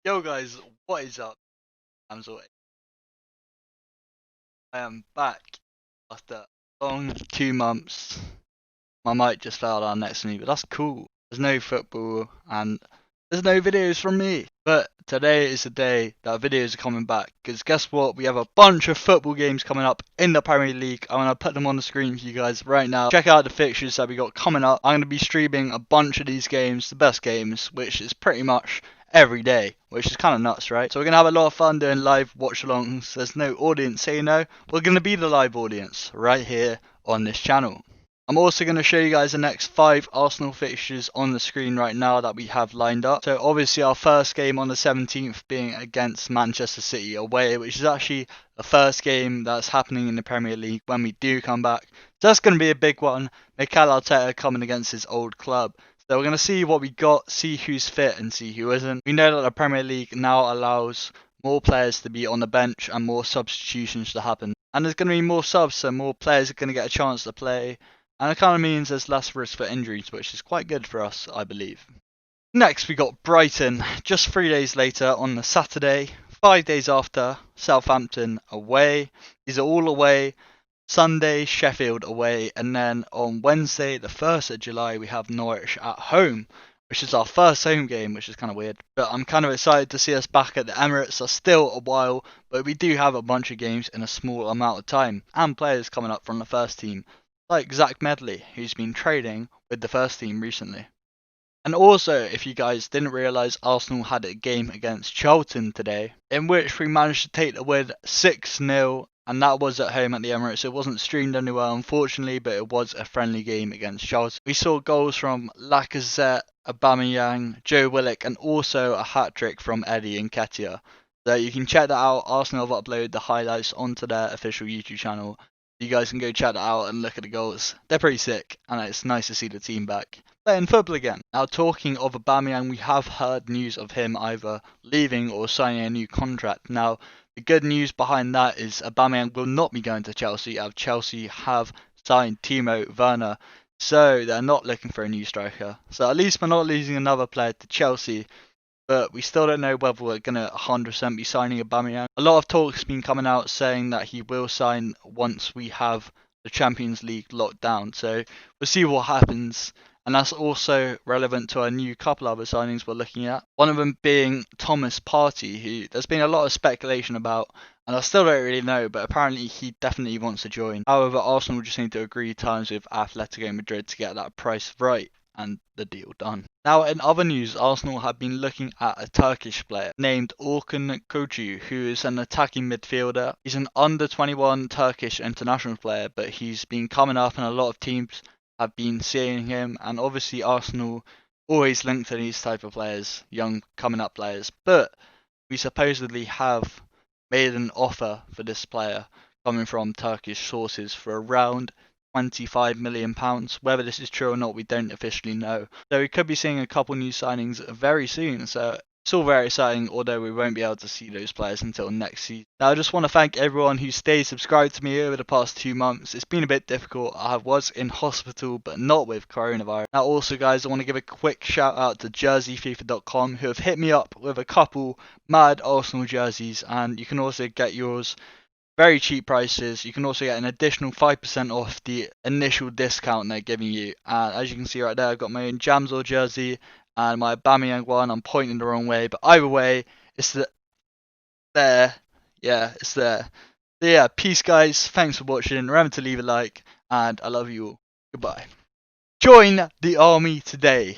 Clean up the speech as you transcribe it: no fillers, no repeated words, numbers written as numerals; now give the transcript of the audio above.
Yo guys, what is up? Jamzor. I am back after a long 2 months. My mic just fell down next to me, but that's cool. There's no football and there's no videos from me. But today is the day that videos are coming back. Because guess what? We have a bunch of football games coming up in the Premier League. I'm going to put them on the screen for you guys right now. Check out the fixtures that we got coming up. I'm going to be streaming a bunch of these games, the best games, which is pretty much every day, which is kind of nuts, right? So we're going to have a lot of fun doing live watch alongs. There's no audience, say no. We're going to be the live audience right here on this channel. I'm also going to show you guys the next 5 Arsenal fixtures on the screen right now that we have lined up. So obviously our first game on the 17th being against Manchester City away, which is actually the first game that's happening in the Premier League when we do come back. So that's going to be a big one. Mikel Arteta coming against his old club. So we're going to see what we got, see who's fit and see who isn't. We know that the Premier League now allows more players to be on the bench and more substitutions to happen. And there's going to be more subs, so more players are going to get a chance to play. And it kind of means there's less risk for injuries, which is quite good for us, I believe. Next, we got Brighton, just 3 days later on the Saturday. 5 days after, Southampton away. These are all away. Sunday, Sheffield away. And then on Wednesday, the 1st of July, we have Norwich at home, which is our first home game, which is kind of weird. But I'm kind of excited to see us back at the Emirates. That's still a while, but we do have a bunch of games in a small amount of time. And players coming up from the first team, like Zach Medley, who's been trading with the first team recently. And also, if you guys didn't realise, Arsenal had a game against Charlton today, in which we managed to take the win 6-0, and that was at home at the Emirates. It wasn't streamed anywhere, unfortunately, but it was a friendly game against Charlton. We saw goals from Lacazette, Aubameyang, Joe Willock, and also a hat-trick from Eddie Nketiah. So you can check that out. Arsenal have uploaded the highlights onto their official YouTube channel. You guys can go check that out and look at the goals. They're pretty sick, and it's nice to see the team back playing football again. Now, talking of Aubameyang, we have heard news of him either leaving or signing a new contract. Now, the good news behind that is Aubameyang will not be going to Chelsea, as Chelsea have signed Timo Werner, so they're not looking for a new striker. So at least we're not losing another player to Chelsea. But we still don't know whether we're going to 100% be signing Aubameyang. A lot of talk's been coming out saying that he will sign once we have the Champions League locked down. So we'll see what happens. And that's also relevant to a new couple other signings we're looking at. One of them being Thomas Partey, who there's been a lot of speculation about. And I still don't really know, but apparently he definitely wants to join. However, Arsenal just need to agree terms with Atletico Madrid to get that price right and the deal done. Now, in other news, Arsenal have been looking at a Turkish player named Orkun Koçu, who is an attacking midfielder. He's an under-21 Turkish international player, but he's been coming up and a lot of teams have been seeing him, and obviously Arsenal always linked to these type of players, young coming up players, but we supposedly have made an offer for this player coming from Turkish sources for around £25 million. Whether this is true or not, we don't officially know. So we could be seeing a couple new signings very soon. So it's all very exciting, although we won't be able to see those players until next season. Now, I just want to thank everyone who stayed subscribed to me over the past 2 months. It's been a bit difficult. I was in hospital, but not with coronavirus. Now, also, guys, I want to give a quick shout out to jerseyfifa.com, who have hit me up with a couple mad Arsenal jerseys, and you can also get yours very cheap prices. You can also get an additional 5% off the initial discount they're giving you. And as you can see right there, I've got my own Jamzor jersey and my Aubameyang one. I'm pointing the wrong way, but either way, it's there. Yeah, it's there. So yeah, peace, guys. Thanks for watching. Remember to leave a like, and I love you all. Goodbye. Join the army today.